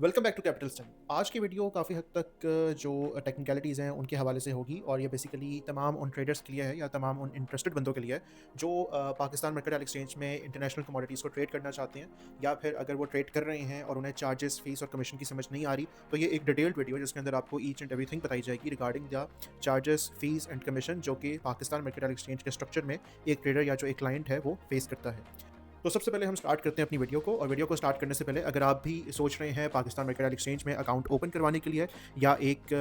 Welcome back to capital study. आज की video काफ़ी हद तक जो टेक्निकलिटीज़ हैं उनके हवाले से होगी और ये बेसिकली तमाम उन ट्रेडर्स के लिए है या तमाम उन इंटरेस्टेड बंदों के लिए है जो पाकिस्तान मर्केंटाइल एक्सचेंज में इंटरनेशनल कमोडिटीज़ को ट्रेड करना चाहते हैं, या फिर अगर वो ट्रेड कर रहे हैं और उन्हें चार्जेस, फीस और कमीशन की समझ नहीं आ रही, तो ये एक डिटेल्ड वीडियो है जिसके अंदर आपको ईच एंड एवरीथिंग बताई जाएगी regarding the charges, fees and commission जो कि पाकिस्तान मर्केंटाइल एक्सचेंज के स्ट्रक्चर में एक ट्रेडर या जो एक क्लाइंट है वो फेस करता है। तो सबसे पहले हम स्टार्ट करते हैं अपनी वीडियो को, और वीडियो को स्टार्ट करने से पहले अगर आप भी सोच रहे हैं पाकिस्तान मर्केंटाइल एक्सचेंज में अकाउंट ओपन करवाने के लिए या एक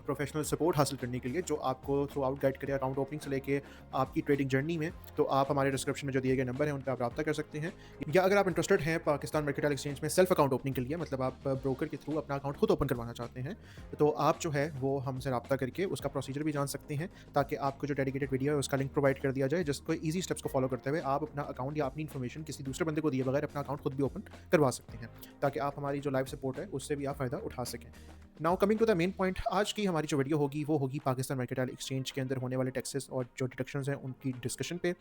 प्रोफेशनल सपोर्ट हासिल करने के लिए जो आपको थ्रू आउट गाइड करे अकाउंट ओपनिंग से लेके आपकी ट्रेडिंग जर्नी में, तो आप हमारे डिस्क्रिप्शन में जो दिए गए नंबर हैं उन पर आप रब्ता कर सकते हैं। या अगर आप इंटरेस्टेड हैं पाकिस्तान मर्केंटाइल एक्सचेंज में सेल्फ अकाउंट ओपनिंग के लिए, मतलब आप ब्रोकर के थ्रू अपना अकाउंट खुद ओपन करवाना चाहते हैं, तो आप जो है वो हमसे रब्ता करके उसका प्रोसीजर भी जान सकते हैं, ताकि आपको जो डेडिकेटेड वीडियो है उसका लिंक प्रोवाइड कर दिया जाए, जिसको ईजी स्टेप्स को फॉलो करते हुए आप अपना अकाउंट या अपनी इन्फॉर्मेशन किसी दूसरे बंदे को दिए बगैर अपना अकाउंट खुद भी ओपन करवा सकते हैं, ताकि आप हमारी जो लाइव सपोर्ट है उससे भी आप फ़ायदा उठा सकें। Now coming to the main point, आज की हमारी जो वीडियो होगी वो होगी पाकिस्तान मर्केंटाइल एक्सचेंज के अंदर होने वाले टैक्सेस और जो डिडक्शंस हैं उनकी डिस्कशन पे।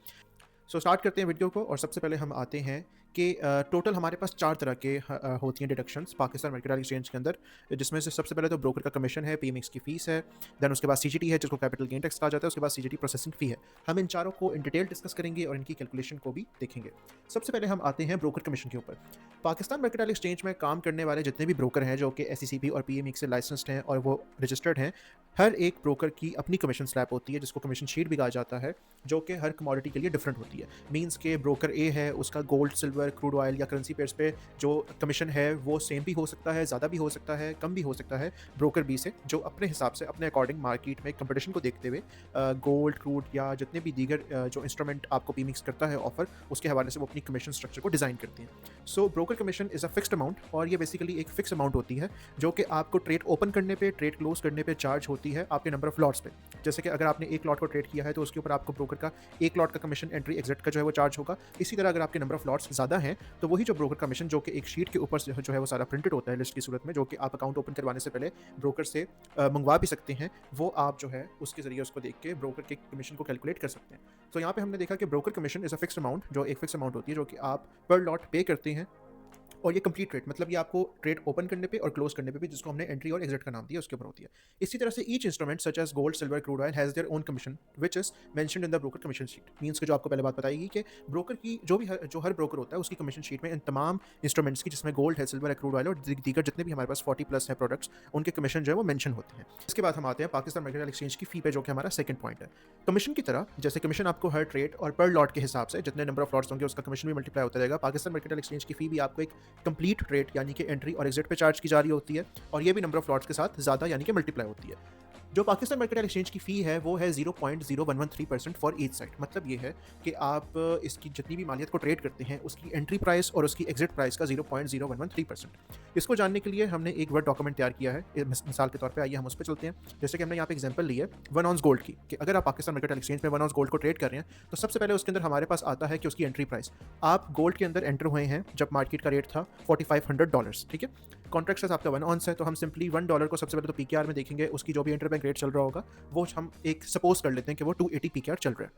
सो स्टार्ट करते हैं वीडियो को, और सबसे पहले हम आते हैं कि टोटल हमारे पास 4 तरह के होती हैं डिडक्शंस पाकिस्तान मर्केंटाइल एक्सचेंज के अंदर, जिसमें से सबसे पहले तो ब्रोकर का कमीशन है, पीएमएक्स की फ़ीस है, देन उसके बाद सीजीटी है जिसको कैपिटल गेन टैक्स कहा जाता है, उसके बाद सीजीटी प्रोसेसिंग फ़ी है। हम इन चारों को इन डिटेल डिस्कस करेंगे और इनकी कैलकुलेशन को भी देखेंगे। सबसे पहले हम आते हैं ब्रोकर कमीशन के ऊपर। पाकिस्तान मर्केंटाइल एक्सचेंज में काम करने वाले जितने भी ब्रोकर हैं जो कि एसईसीपी और पीएमएक्स से लाइसेंस्ड हैं और वो रजिस्टर्ड हैं, हर एक ब्रोकर की अपनी कमीशन स्लैब होती है जिसको कमीशन शीट भी कहा जाता है, जो कि हर कमोडिटी के लिए डिफरेंट होती है। मींस के ब्रोकर ए है, उसका गोल्ड, सिल्वर, क्रूड ऑयल या करेंसी पेयर्स पे जो कमीशन है वो सेम भी हो सकता है, ज़्यादा भी हो सकता है, कम भी हो सकता है ब्रोकर बी से, जो अपने हिसाब से अपने अकॉर्डिंग मार्केट में कंपटीशन को देखते हुए गोल्ड, क्रूड या जितने भी दीगर जो इंस्ट्रूमेंट आपको पीमिक्स करता है ऑफर, उसके हवाले से वो अपनी कमीशन स्ट्रक्चर को डिज़ाइन करते हैं। So broker commission is a fixed amount, और ये बेसिकली एक फिक्स अमाउंट होती है जो कि आपको ट्रेड ओपन करने पे, ट्रेड क्लोज करने पे चार्ज होती है आपके नंबर ऑफ लॉट्स पे। जैसे कि अगर आपने एक लॉट को ट्रेड किया है तो उसके ऊपर आपको ब्रोकर का एक लॉट का कमीशन, एंट्री एग्जिट का जो है वो चार्ज होगा। इसी तरह अगर आपके नंबर ऑफ लॉट्स ज़्यादा हैं तो वही जो ब्रोकर कमीशन जो कि एक शीट के ऊपर जो है वो सारा प्रिंटेड होता है लिस्ट की सूरत में, जो कि आप अकाउंट ओपन करवाने से पहले ब्रोकर से मंगवा भी सकते हैं, वो आप जो है उसके ज़रिए उसको देख के ब्रोकर के कमीशन को कैलकुलेट कर सकते हैं। तो यहाँ पे हमने देखा कि broker commission is a fixed amount, जो एक फिक्स अमाउंट होती है जो कि आप पर लॉट पे करते हैं, और ये कंप्लीट ट्रेड, मतलब ये आपको ट्रेड ओपन करने पे और क्लोज करने पे भी, जिसको हमने एंट्री और एग्जिट का नाम दिया, उसके ऊपर होती है। इसी तरह से each instrument such as gold, silver, crude oil has their own commission which is mentioned in the broker commission sheet. Means कि जो आपको पहले बात बताएगी कि ब्रोकर की जो हर ब्रोकर होता है उसकी कमीशन शीट में इन तमाम इंस्ट्रूमेंट्स की, जिसमें गोल्ड है, सिल्वर है, क्रूड ऑयल और दीगर जितने भी हमारे पास 40 प्लस है प्रोडक्ट्स, उनके कमीशन जो है वो मेंशन होते हैं। इसके बाद हम आते हैं पाकिस्तान मर्केंटाइल एक्सचेंज की फी पे, जो कि हमारा सेकंड पॉइंट है। कमीशन की तरह जैसे कमीशन आपको हर ट्रेड और पर लॉट के हिसाब से जितने नंबर ऑफ लॉट्स होंगे उसका कमीशन भी मल्टीप्लाई होता रहेगा, पाकिस्तान मर्केंटाइल एक्सचेंज की फी भी आपको एक कंप्लीट ट्रेड यानी कि एंट्री और एग्जिट पे चार्ज की जा रही होती है, और ये भी नंबर ऑफ लॉट्स के साथ ज़्यादा यानी कि मल्टीप्लाई होती है। जो पाकिस्तान मर्केंटाइल एक्सचेंज की फ़ी है वो है 0.0113% फॉर ईच साइड। मतलब ये है कि आप इसकी जितनी भी मालियत को ट्रेड करते हैं उसकी एंट्री प्राइस और उसकी एग्जिट प्राइस का 0.0113%। इसको जानने के लिए हमने एक वर्ड डॉक्यूमेंट तैयार किया है मिसाल के तौर पे, आइए हम उस पर चलते हैं। जैसे कि हमने यहाँ पे एग्जांपल ली है 1 ऑन्स गोल्ड की, कि अगर आप पाकिस्तान मर्केंटाइल एक्सचेंज में 1 ऑन्स गोल्ड को ट्रेड कर रहे हैं तो सबसे पहले उसके अंदर हमारे पास आता है कि उसकी एंट्री प्राइस। आप गोल्ड के अंदर एंटर हुए हैं जब मार्केट का रेट था $4500, ठीक है। कॉन्ट्रैक्ट साइज आपका 1 ऑन्स है, तो हम सिंपली $1 को सबसे पहले तो पीकेआर में देखेंगे, उसकी जो भी इंटरबैंक रेट चल रहा होगा वो हम एक सपोज कर लेते हैं कि वो 280 पीकेआर चल रहा है।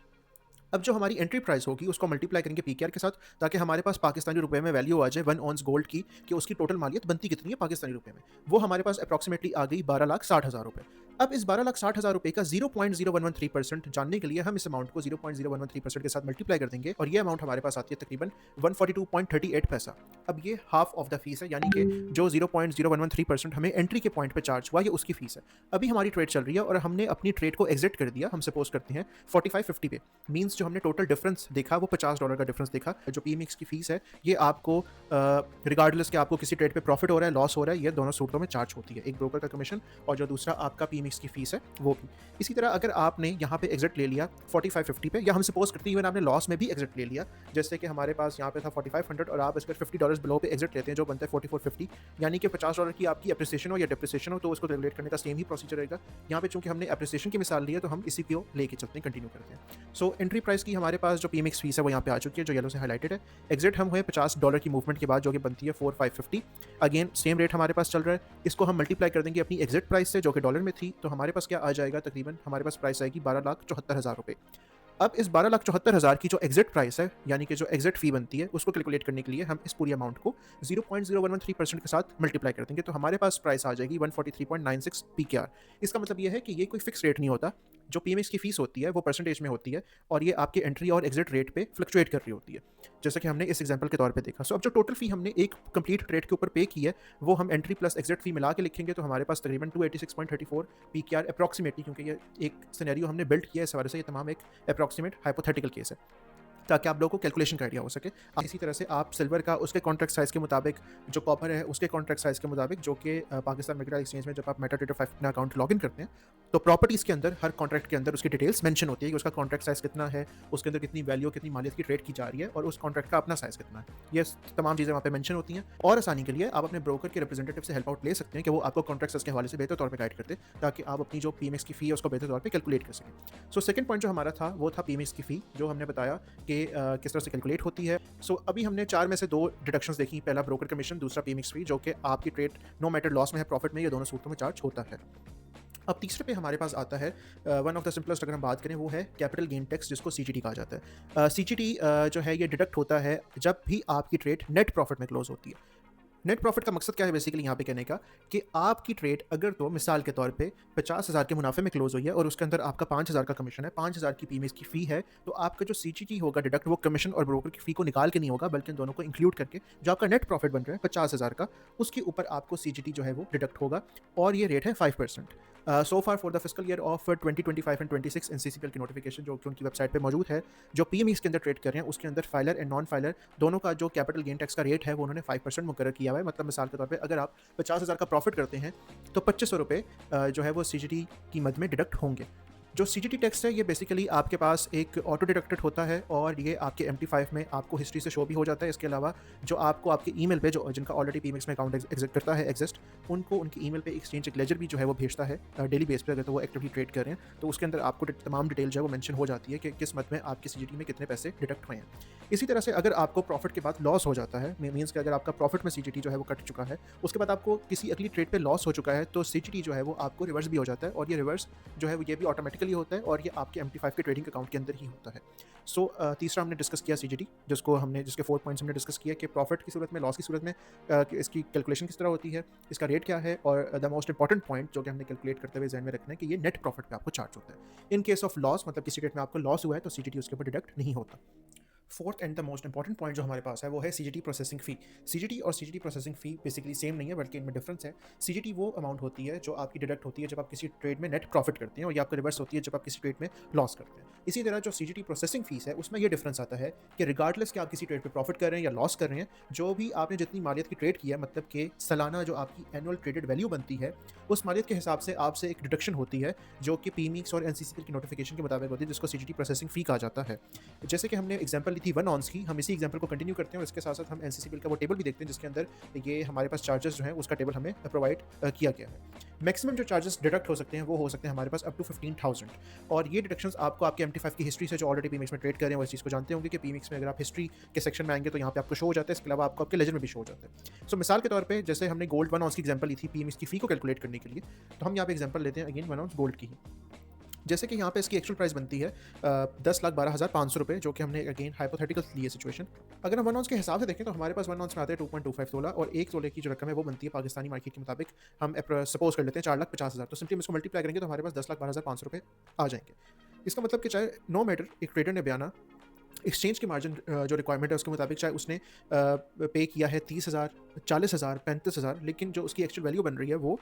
अब जो हमारी एंट्री प्राइस होगी उसको मल्टीप्लाई करेंगे पीकेआर के साथ, ताकि हमारे पास पाकिस्तानी रुपए में वैल्यू आ जाए 1 ऑन्स गोल्ड की, कि उसकी टोटल मालियत बनती कितनी है पाकिस्तानी रुपए में। वो हमारे पास अप्रॉक्सीमेटली आ गई 12,60,000 रुपए। अब इस 12,60,000 रुपए का 0.0113% जानने के लिए हम इस अमाउंट को 0.0113% के साथ मल्टीप्लाई कर देंगे, और ये अमाउंट हमारे पास आती है तकरीबन 142.38 पैसा। अब ये हाफ ऑफ द फीस है, यानी कि जो 0.0113% हमें एंट्री के पॉइंट पे चार्ज हुआ, ये उसकी फीस है। अभी हमारी ट्रेड चल रही है और हमने अपनी ट्रेड को एग्जिट कर दिया, हम सपोज करते हैं 4550 पे। मींस जो हमने टोटल डिफरेंस देखा वो $50 का डिफरेंस देखा। जो पीएमएक्स की फीस है ये आपको रिगार्डलेस कि आपको किसी ट्रेड पे प्रॉफिट हो रहा है, लॉस हो रहा है, ये दोनों सूरतों में चार्ज होती है, एक ब्रोकर का कमीशन और जो दूसरा आपका पीएमएक्स की फीस है वो भी। इसी तरह अगर आपने यहाँ पे एग्जिट ले लिया 4550 पे, या हम सपोज करते हैं आपने लॉस में भी एग्जिट ले लिया, जैसे कि हमारे पास यहाँ पे था 4500 और आप इस पर $50 बिलो पे एग्जिट लेते हैं, जो बनता है 4450, यानी कि $50 की आपकी अप्रिसिएशन हो या डिप्रिसिएशन हो, तो उसको कैलकुलेट करने का सेम ही प्रोसीजर रहेगा। यहाँ पे चूंकि हमने अप्रिसिएशन की मिसाल ली है तो हम इसी को लेके चलते हैं, कंटिन्यू करते हैं। सो एंट्री प्राइस की हमारे पास जो पीएमएक्स फीस है वो यहाँ पे आ चुकी है, जो येलो से हाईलाइटेड है। एग्जिट हम हुए $50 की मूवमेंट के बाद, जो कि बनती है 4550। अगेन सेम रेट हमारे पास चल रहा है, इसको हम मल्टीप्लाई कर देंगे अपनी एग्जिट प्राइस से जो कि डॉलर में थी, तो हमारे पास क्या आ जाएगा, तकरीबन हमारे पास प्राइस आएगी 12,74,000 रुपये। अब इस 12,74,000 की जो एग्जिट प्राइस है, यानी कि जो एग्जिट फी बनती है, उसको कैलकुलेट करने के लिए हम इस पूरी अमाउंट को 0.0113% के साथ मल्टीप्लाई कर देंगे, तो हमारे पास प्राइस आ जाएगी 143.96 पीकेआर। इसका मतलब ये है कि ये कोई फिक्स रेट नहीं होता। जो पीएमएक्स की फीस होती है वो परसेंटेज में होती है, और ये आपके एंट्री और एग्जिट रेट पे फ्लक्चुएट कर रही होती है, जैसा कि हमने इस एग्जांपल के तौर पे देखा। सो अब जो टोटल फी हमने एक कंप्लीट ट्रेड के ऊपर पे की है, वो हम एंट्री प्लस एग्जिट फी मिला के लिखेंगे, तो हमारे पास तकरीबन 286.34 पीकेआर अप्रॉक्सीमेटली, क्योंकि ये एक सिनेरियो हमने बिल्ड किया है, इस वजह से ये तमाम एक अप्रॉक्सीमेट हाइपोथेटिकल केस है, ताकि आप लोगों को कैलकुलेशन का आइडिया हो सके। इसी तरह से आप सिल्वर का उसके कॉन्ट्रैक्ट साइज़ के मुताबिक, जो कॉपर है उसके कॉन्ट्रैक्ट साइज़ के मुताबिक, जो कि पाकिस्तान मर्केंटाइल एक्सचेंज में जब आप मेटाट्रेडर 5 अपना अकाउंट लॉगिन करते हैं, तो प्रॉपर्टीज़ के अंदर हर कॉन्ट्रैक्ट के अंदर उसकी डिटेल्स मेंशन होती है कि उसका कॉन्ट्रैक्ट साइज़ कितना है, उसके अंदर कितनी वैल्यू, कितनी मालियत की ट्रेड की जा रही है, और उस कॉन्ट्रैक्ट का अपना साइज़ कितना है। ये तमाम चीज़ें वहाँ पे मेंशन होती हैं, और आसानी के लिए आप अपने ब्रोकर के रिप्रेजेंटेटिव से हेल्प आउट ले सकते हैं कि वो आपको कॉन्ट्रैक्ट साइज़ के हवाले से बेहतर तौर पे गाइड करते हैं, ताकि आप अपनी जो पीएमएक्स की फ़ी है उसको बेहतर तौर पे कैलकुलेट कर सकें। सो सेकंड पॉइंट जो हमारा था वो था पीएमएक्स की फ़ी, जो हमने बताया कि किस तरह से कैलकुलेट होती है। सो अभी हमने 4 में से 2 डिडक्शंस देखी, पहला ब्रोकर कमीशन, दूसरा पीएमएक्स फी, जो कि आपकी ट्रेड नो मैटर लॉस में है, प्रॉफिट में, ये दोनों सूरतों में चार्ज होता है। अब तीसरे पे हमारे पास आता है वन ऑफ द सिंपलेस्ट, अगर हम बात करें, वो है कैपिटल गेन टैक्स, जिसको सीजीटी कहा जाता है। सीजीटी जो है ये डिडक्ट होता है जब भी आपकी ट्रेड नेट प्रॉफिट में क्लोज होती है। नेट प्रॉफिट का मकसद क्या है बेसिकली यहाँ पे कहने का, कि आपकी ट्रेड अगर तो मिसाल के तौर पे 50,000 के मुनाफे में क्लोज हुई है और उसके अंदर आपका 5,000 का कमीशन है, 5,000 की पीएमएस की फ़ी है, तो आपका जो सीजीटी होगा डिडक्ट, वो कमीशन और ब्रोकर की फ़ी को निकाल के नहीं होगा, बल्कि इन दोनों को इंक्लूड करके जो आपका नेट प्रॉफिट बन रहा है 50,000 का, उसके ऊपर आपको सीजीटी जो है वो डिडक्ट होगा, और ये रेट है 5%। So far for the fiscal year of 2025 and 26 NCCPL की नोटिफिकेशन जो कि उनकी वेबसाइट पे मौजूद है, जो पीएमईस के अंदर ट्रेड कर रहे हैं, उसके अंदर फाइलर एंड नॉन फाइलर दोनों का जो कैपिटल गेन टैक्स का रेट है वो उन्होंने 5% मुकर्रर किया हुआ है। मतलब मिसाल के तौर पे अगर आप 50,000 का प्रॉफिट करते हैं, तो 2500 रुपये जो है वो सीजीटी की मद में डिडक्ट होंगे। जो सीजीटी टैक्स है ये बेसिकली आपके पास एक ऑटो डिडक्टेड होता है, और ये आपके MT5 में आपको हिस्ट्री से शो भी हो जाता है। इसके अलावा जो आपको आपके ईमेल पे, जो जिनका ऑलरेडी पीएमएक्स में अकाउंट एग्जिस्ट करता है, उनको उनकी ईमेल पे एक्सचेंज एक लेजर भी जो है वो भेजता है डेली बेस पे, अगर तो वो एक्टिवली ट्रेड कर रहे हैं, तो उसके अंदर आपको तमाम डिटेल जो है वो मेंशन हो जाती है कि किस मद में आपके सीजीटी में कितने पैसे डिडक्ट हुए हैं। इसी तरह से अगर आपको प्रॉफिट के बाद लॉस हो जाता है, मीन्स कि अगर आपका प्रॉफिट में सीजीटी जो है वो कट चुका है, उसके बाद आपको किसी अगली ट्रेड पे लॉस हो चुका है, तो सीजीटी जो है वो आपको रिवर्स भी हो जाता है, और ये रिवर्स जो है वो ये भी ऑटोमेटिकली होता है, और ये आपके MT5 के ट्रेडिंग अकाउंट के अंदर ही होता है। सो तीसरा हमने डिस्कस किया सीजीटी, जिसके 4 पॉइंट्स हमने डिस्कस किया कि प्रॉफिट की सूरत में, लॉस की सूरत में इसकी कैलकुलेशन किस तरह होती है, इसका रेट क्या है, और द मोस्ट इंपॉर्टेंट पॉइंट जो कि हमने कैलकुलेट करते हुए ध्यान में रखना है कि ये नेट प्रॉफिट पे आपको चार्ज होता है। इन केस ऑफ लॉस, मतलब किसी ट्रेड में आपको लॉस हुआ है, तो सीजीटी उसके ऊपर डिडक्ट नहीं होता। Fourth and the most important point जो हमारे पास है वो है सीजीटी प्रोसेसिंग फ़ी। सीजीटी और सीजीटी प्रोसेसिंग फ़ी बेसिकली सेम नहीं है, बल्कि इनमें डिफरेंस है। सीजीटी वो अमाउंट होती है जो आपकी डिडक्ट होती है जब आप किसी ट्रेड में नेट प्रॉफिट करते हैं, और ये आपका रिवर्स होती है जब आप किसी ट्रेड में लॉस करते हैं। इसी तरह जो सीजीटी प्रोसेसिंग फीस है उसमें ये डिफरेंस आता है कि रिगार्डलेस कि आप किसी ट्रेड पे प्रॉफिट कर रहे हैं या लॉस कर रहे हैं, जो भी आपने जितनी मालियत की ट्रेड की है, मतलब कि सालाना जो आपकी एनुअल ट्रेडेड वैल्यू बनती है, उस मालियत के हिसाब से आपसे एक डिडक्शन होती है, जो कि पीएमईएक्स और एनसीसीपीएल की नोटिफिकेशन के मुताबिक होती है, जिसको सीजीटी प्रोसेसिंग फ़ी कहा जाता है। जैसे कि हमने एग्जांपल ली थी 1 ऑन्स की, हम इसी एग्जांपल को कंटिन्यू करते हैं, और इसके साथ साथ हम एनसीसीपीएल का वो टेबल भी देखते हैं, जिसके अंदर ये हमारे पास चार्जेस जो हैं उसका टेबल हमें प्रोवाइड किया गया है। मैक्सिमम जो चार्जेस डिडक्ट हो सकते हैं वो हो सकते हैं हमारे पास अप टू 15,000, और ये डिडक्शंस आपको आपके MT5 की हिस्ट्री से, जो ऑलरेडी पीएमएक्स में ट्रेड कर रहे हैं, वो इस चीज़ को जानते होंगे कि पीएमएक्स में अगर आप हिस्ट्री के सेक्शन में आएंगे तो यहाँ पे आपको शो हो जाता है। इसके अलावा आपको आपके लेजर में भी शो हो जाता है। सो मिसाल के तौर पे जैसे हमने गोल्ड 1 ऑन्स की एग्जांपल ली थी पीएमएक्स की फ़ी को कैलकुलेट करने के लिए, तो हम यहाँ पे एग्जांपल लेते हैं अगेन 1 ऑन्स गोल्ड की ही। जैसे कि यहाँ पे इसकी एक्चुअल प्राइस बनती है 10,12,500 रुपये, जो कि हमने अगेन हाइपोथेटिकल ली है सिचुएशन। अगर हम 1 ऑन्स के हिसाब से देखें तो हमारे पास 1 ऑन्स में आते हैं 2.25 तोला, और 1 तोले की जो रकम है वो बनती है पाकिस्तानी मार्केट के मुताबिक, हम सपोज कर लेते हैं 4,50,000, तो सिंपली हम इसको मल्टीप्लाई करेंगे तो हमारे पास 10,12,500 रुपये आ जाएंगे। इसका मतलब कि चाहे नो मैटर एक ट्रेडर ने बयाना एक्सचेंज की मार्जिन जो रिक्वायरमेंट है उसके मुताबिक, चाहे उसने पे किया है 30,000, 40,000, 35,000, लेकिन जो उसकी एक्चुअल वैल्यू बन रही है वो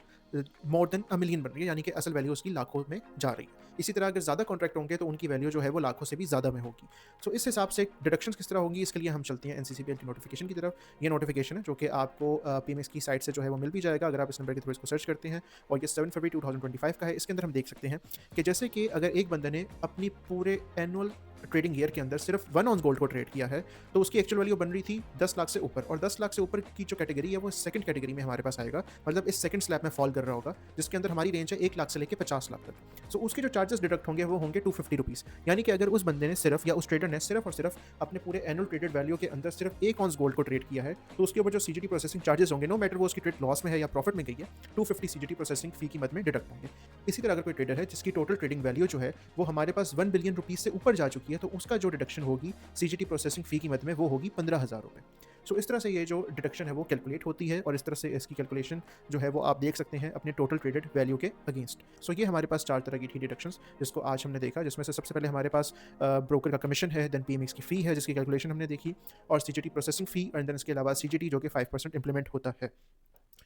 मोर देन $1 मिलियन बन रही है, यानी कि असल वैल्यू उसकी लाखों में जा रही है। इसी तरह अगर ज़्यादा कॉन्ट्रैक्ट होंगे तो उनकी वैल्यू जो है वो लाखों से भी ज़्यादा में होगी। सो इस हिसाब से डिडक्शंस किस तरह होंगी, इसके लिए हम चलते हैं एनसीसीपीएल की नोटिफिकेशन की तरफ। ये नोटिफिकेशन है जो कि आपको पीएमएक्स की साइट से जो है वो मिल भी जाएगा अगर आप इस नंबर के थ्रू इसको सर्च करते हैं, और ये 7 फरवरी 2025 का है। इसके अंदर हम देख सकते हैं कि जैसे कि अगर एक बंदे ने अपनी पूरे एनुअल ट्रेडिंग ईयर के अंदर सिर्फ 1 ऑन्स गोल्ड को ट्रेड किया है, तो उसकी एक्चुअल वैल्यू बन रही थी 10 लाख से ऊपर, और 10 लाख से ऊपर की जो कैटेगरी है वो सेकंड कैटेगरी में हमारे पास आएगा, मतलब इस सेकंड स्लैब में फॉल कर रहा होगा, जिसके अंदर हमारी रेंज है 1 लाख से लेके 50 लाख तक। सो उसके जो चार्जेस डिडक्ट होंगे वो होंगे ₹250। यानी कि अगर उस बंदे ने सिर्फ या उस ट्रेडर ने सिर्फ और सिर्फ अपने पूरे एनुअल ट्रेडेड वैल्यू के अंदर सिर्फ 1 ऑunce गोल्ड को ट्रेड किया है, तो उसके ऊपर जो सीजीटी प्रोसेसिंग चार्जेस होंगे, नो मैटर वो उसकी ट्रेड लॉस में है या प्रॉफिट में गई है, 250 सीजीटी प्रोसेसिंग फी की मद में डिडक्ट होंगे। इसी तरह अगर कोई ट्रेडर है जिसकी टोटल ट्रेडिंग वैल्यू जो है वो हमारे पास 1 बिलियन रुपीज़ से ऊपर जा चुकी है, तो उसका जो डिडक्शन होगी सीजीटी प्रोसेसिंग फी की मद में वो होगी ₹15,000। सो इस तरह से ये जो डिडक्शन है वो कैलकुलेट होती है, और इस तरह से इसकी कैलकुलेशन जो है वो आप देख सकते हैं अपने टोटल ट्रेडेड वैल्यू के अगेंस्ट। सो ये हमारे पास 4 तरह की थी डिडक्शंस जिसको आज हमने देखा, जिसमें से सबसे पहले हमारे पास ब्रोकर का कमीशन है, देन पीएमएक्स की फ़ी है जिसकी कैलकुलेशन हमने देखी, और CGT processing fee, and then इसके अलावा सीजीटी जो कि 5% इंप्लीमेंट होता है।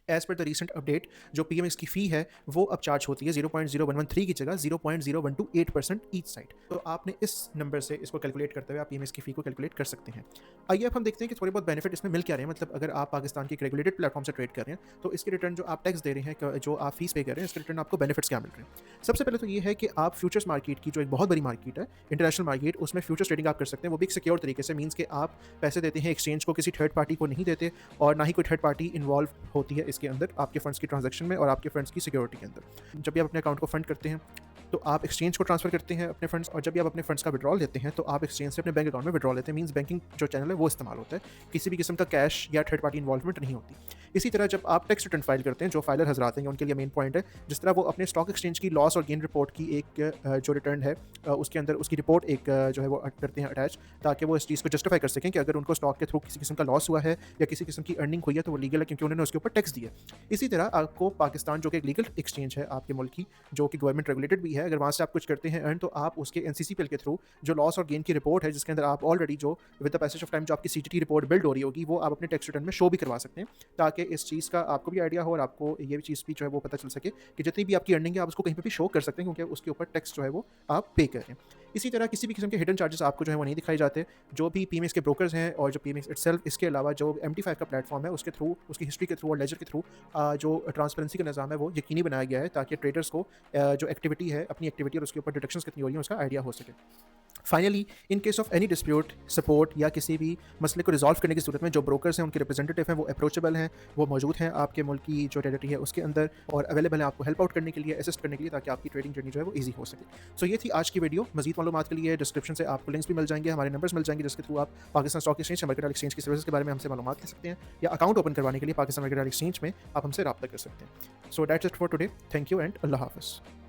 As per the recent update जो पीएमएक्स की फ़ी है वो अब चार्ज होती है 0.0113 की जगह 0.0128% ईच साइड। तो आपने इस नंबर से इसको कैलकुलेट करते हुए आप पीएमएक्स की फ़ी को कैलकुलेट कर सकते हैं। आइए अब हम देखते हैं कि थोड़े बहुत बेनिफिट इसमें मिल क्या रहे हैं। मतलब अगर आप पाकिस्तान की एक रेगुलेटेड प्लेटफॉर्म से ट्रेड कर रहे हैं तो इसके रिटर्न जो आप टैक्स दे रहे हैं, जो आप फीस पे कर रहे हैं, इसके रिटर्न आपको बेनिफिट्स क्या मिल रहे हैं। सबसे पहले तो ये है कि आप फ्यूचर्स मार्केट की जो एक बहुत बड़ी मार्केट है, इंटरनेशनल मार्केट, उसमें फ्यूचर्स ट्रेडिंग आप कर सकते हैं, वो भी एक सिक्योर तरीके से। मीन्स कि आप पैसे देते हैं एक्सचेंज को, किसी थर्ड पार्टी को नहीं देते, और ना ही कोई थर्ड पार्टी इन्वॉल्व होती है इसके अंदर आपके फंड्स की ट्रांजैक्शन में और आपके फंड्स की सिक्योरिटी के अंदर। जब भी आप अपने अकाउंट को फंड करते हैं तो आप एक्सचेंज को ट्रांसफर करते हैं अपने फंड्स, और जब भी आप अपने फंड्स का विड्रॉल लेते हैं तो आप एक्सचेंज से अपने बैंक अकाउंट में विड्रॉल लेते हैं। मींस बैंकिंग जो चैनल है वो इस्तेमाल होता है, किसी भी किस्म का कैश या थर्ड पार्टी इन्वॉल्वमेंट नहीं होती। इसी तरह जब आप टैक्स रिटर्न फाइल करते हैं, जो फाइलर हजरात हैं उनके लिए मेन पॉइंट है, जिस तरह वो अपने स्टॉक एक्सचेंज की लॉस और गेन रिपोर्ट की एक जो रिटर्न है उसके अंदर उसकी रिपोर्ट एक जो है वो करते हैं अटैच, ताकि वो इस चीज़ को जस्टिफाई कर सकें कि अगर उनको स्टॉक के थ्रू किसी किस्म का लॉस हुआ है या किसी किस्म की अर्निंग हुई है तो वो लीगल है, क्योंकि उन्होंने उसके ऊपर टैक्स दिया। इसी तरह आपको पाकिस्तान जो कि एक लीगल एक्सचेंज है आपके मुल्क की, जो कि गवर्नमेंट रेगुलेटेड भी है, अगर वहाँ से आप कुछ करते हैं अर्न, तो आप उसके एनसीसीपीएल के थ्रू जो लॉस और गेन की रिपोर्ट है, जिसके अंदर आप ऑलरेडी जो with the passage of time जो आपकी सीटीटी रिपोर्ट बिल्ड हो रही होगी, वो आप अपने टैक्स रिटर्न में शो भी करवा सकते हैं, ताकि इस चीज़ का आपको भी आइडिया हो और आपको ये भी चीज़ भी जो है वो पता चल सके कि जितनी भी आपकी अर्निंग है आप उसको कहीं पर भी शो कर सकते हैं, क्योंकि उसके ऊपर टैक्स जो है वो आप पे कर रहे हैं। इसी तरह किसी भी किस्म के हिडन चार्जेस आपको जो है वो नहीं दिखाए जाते। जो भी पीएमएक्स के ब्रोकर्स हैं और जो पीएमएक्स इटसेल्फ, इसके अलावा जो MT5 का प्लेटफॉर्म है उसके थ्रू, उसकी हिस्ट्री के थ्रू और लेजर के थ्रू जो ट्रांसपेरेंसी का निज़ाम है वो यकीनी बनाया गया है, ताकि ट्रेडर्स को जो एक्टिविटी है, अपनी एक्टिविटी और उसके ऊपर डिडक्शंस कितनी हो रही है उसका आइडिया हो सके। Finally, in case of any dispute, support या किसी भी मसले को रिजॉल्व करने की सूरत में जो ब्रोकर्स हैं उनके रिप्रेजेंटेटिव हैं वो अप्रोचेबल हैं, वो मौजूद हैं आपके मुल्क की जो टेरिटरी है उसके अंदर, और अवेलेबल हैं आपको हेल्प आउट करने के लिए, असिस्ट करने के लिए, ताकि आपकी ट्रेडिंग जर्नी जो है वो ईजी हो सके। सो ये थी आज की वीडियो। मजीद मालूमात के लिए डिस्क्रिप्शन से आपको लिंक्स भी मिल जाएंगे, हमारे नंबर्स मिल जाएंगे, जिसके थ्रू आप पाकिस्तान स्टॉक एक्सचेंज या मार्केट एक्सचेंज की सर्विस के बारे में हमसे मालूमात ले सकते हैं, या अकाउंट ओपन करवाने के लिए पाकिस्तान मार्केट एक्सचेंज में आप हमसे रब्ता कर सकते हैं। So that's it for today. Thank you and अल्लाह हाफ़िज़।